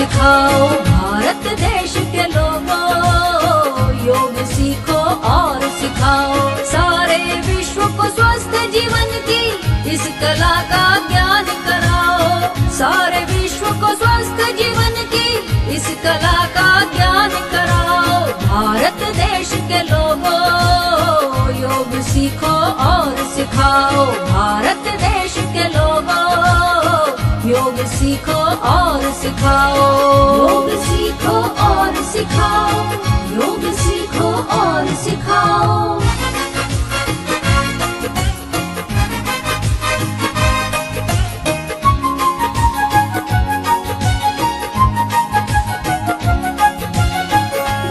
सिखाओ भारत देश के लोगों, योग सीखो और सिखाओ। सारे विश्व को स्वस्थ जीवन की इस कला का ज्ञान कराओ। सारे विश्व को स्वस्थ जीवन की इस कला का ज्ञान कराओ। भारत देश के लोगों, योग सीखो और सिखाओ। भारत देश के लोगों, योग सीखो और सिखाओ। योग सीखो और सिखाओ। योग सीखो और सिखाओ।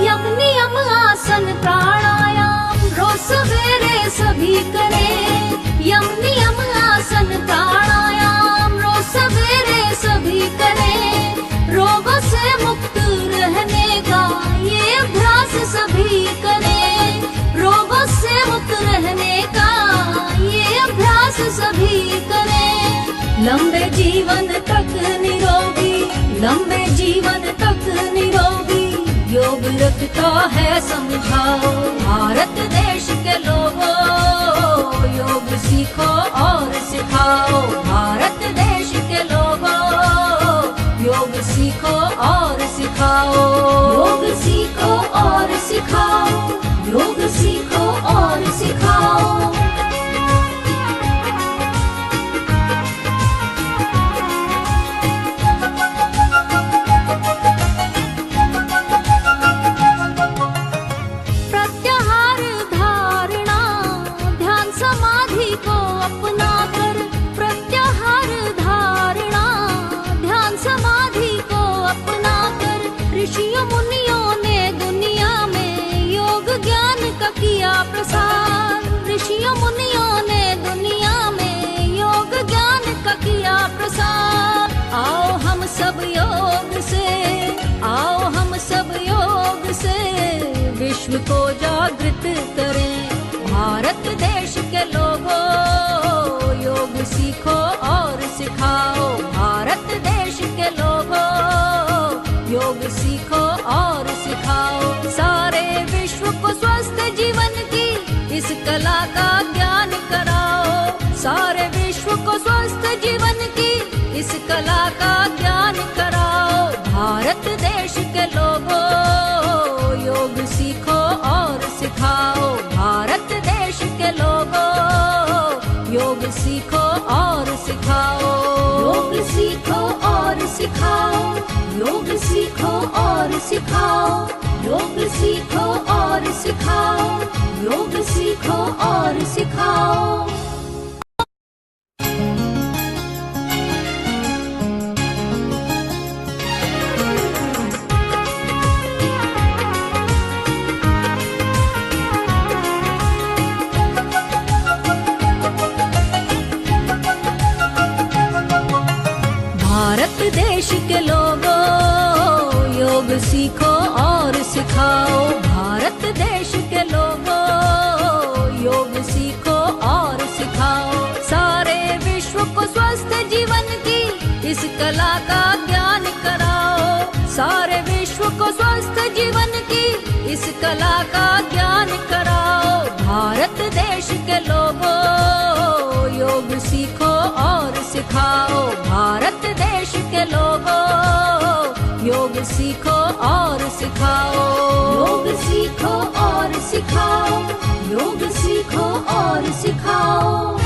यम नियम आसन प्राणायाम रोज सवेरे सभी करें। यम नियम आसन प्राणायाम रोज सवेरे सभी करें। रोगों से मुक्त रहने का ये अभ्यास सभी करें। रोगों से मुक्त रहने का ये अभ्यास सभी करें। लंबे जीवन तक निरोगी, लंबे जीवन तक निरोगी योग रखता है समझाओ। भारत देश के लोगों, योग सीखो और सिखाओ। भारत देश के लोगों, योग सीखो और सिखाओ। योग सीखो और सिखाओ। योग सीखो और सिखाओ। प्रत्याहार धारणा ध्यान समाधि को अपना कर। प्रत्याहार धारणा ध्यान समाधि को अपना कर। ऋषियों मुनियों ने दुनिया में योग ज्ञान का किया प्रसार। ऋषियों मुनियों ने दुनिया में योग ज्ञान का किया प्रसार। आओ हम सब योग से, आओ हम सब योग से विश्व को जागृत करें। भारत देश के लोगों, योग सीखो और सिखाओ। भारत देश के लोगों, योग सीखो और सिखाओ। सारे विश्व को स्वस्थ जीवन की इस कला का ज्ञान कराओ। सारे विश्व को स्वस्थ जीवन की इस कला का ज्ञान कराओ। भारत देश के लोगों, योग सीखो और सिखाओ। भारत देश के लोगों, योग सीखो और सिखाओ। योग सीखो और सिखाओ। योग सीखो और सिखाओ। योग सीखो और सिखाओ। योग सीखो और सिखाओ। भारत देश के लोगों, योग सीखो और सिखाओ। भारत देश के लोगों, योग सीखो और सिखाओ। सारे विश्व को स्वस्थ जीवन की इस कला का ज्ञान कराओ। सारे विश्व को स्वस्थ जीवन की इस कला का ज्ञान कराओ। भारत देश के लोगों, योग सीखो और सिखाओ। भारत देश के लोगों, योग सीखो और सिखाओ। योग सीखो और सिखाओ। योग सीखो और सिखाओ।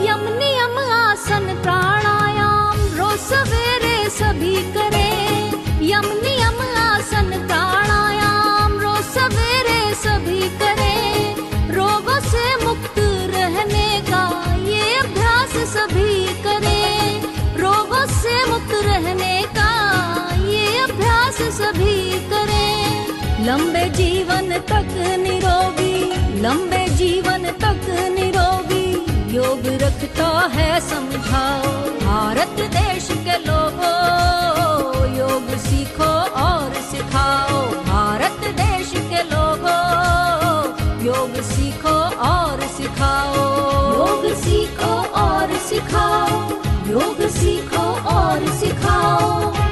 यम नियम आसन प्राणायाम रोज सवेरे सभी करें। यम नियम आसन प्राणायाम रोज सवेरे सभी करें। रोगों से मुक्त रहने का ये अभ्यास सभी करें। रोगों से मुक्त रहने का ये अभ्यास सभी करें। लंबे जीवन तक निरोगी, लंबे जीवन तक निरोगी योग रखता है समझाओ। भारत देश के लोगों, योग सीखो और सिखाओ। भारत देश के लोगों, सीखो और सिखाओ। योग सीखो और सिखाओ, योग सीखो और सिखाओ।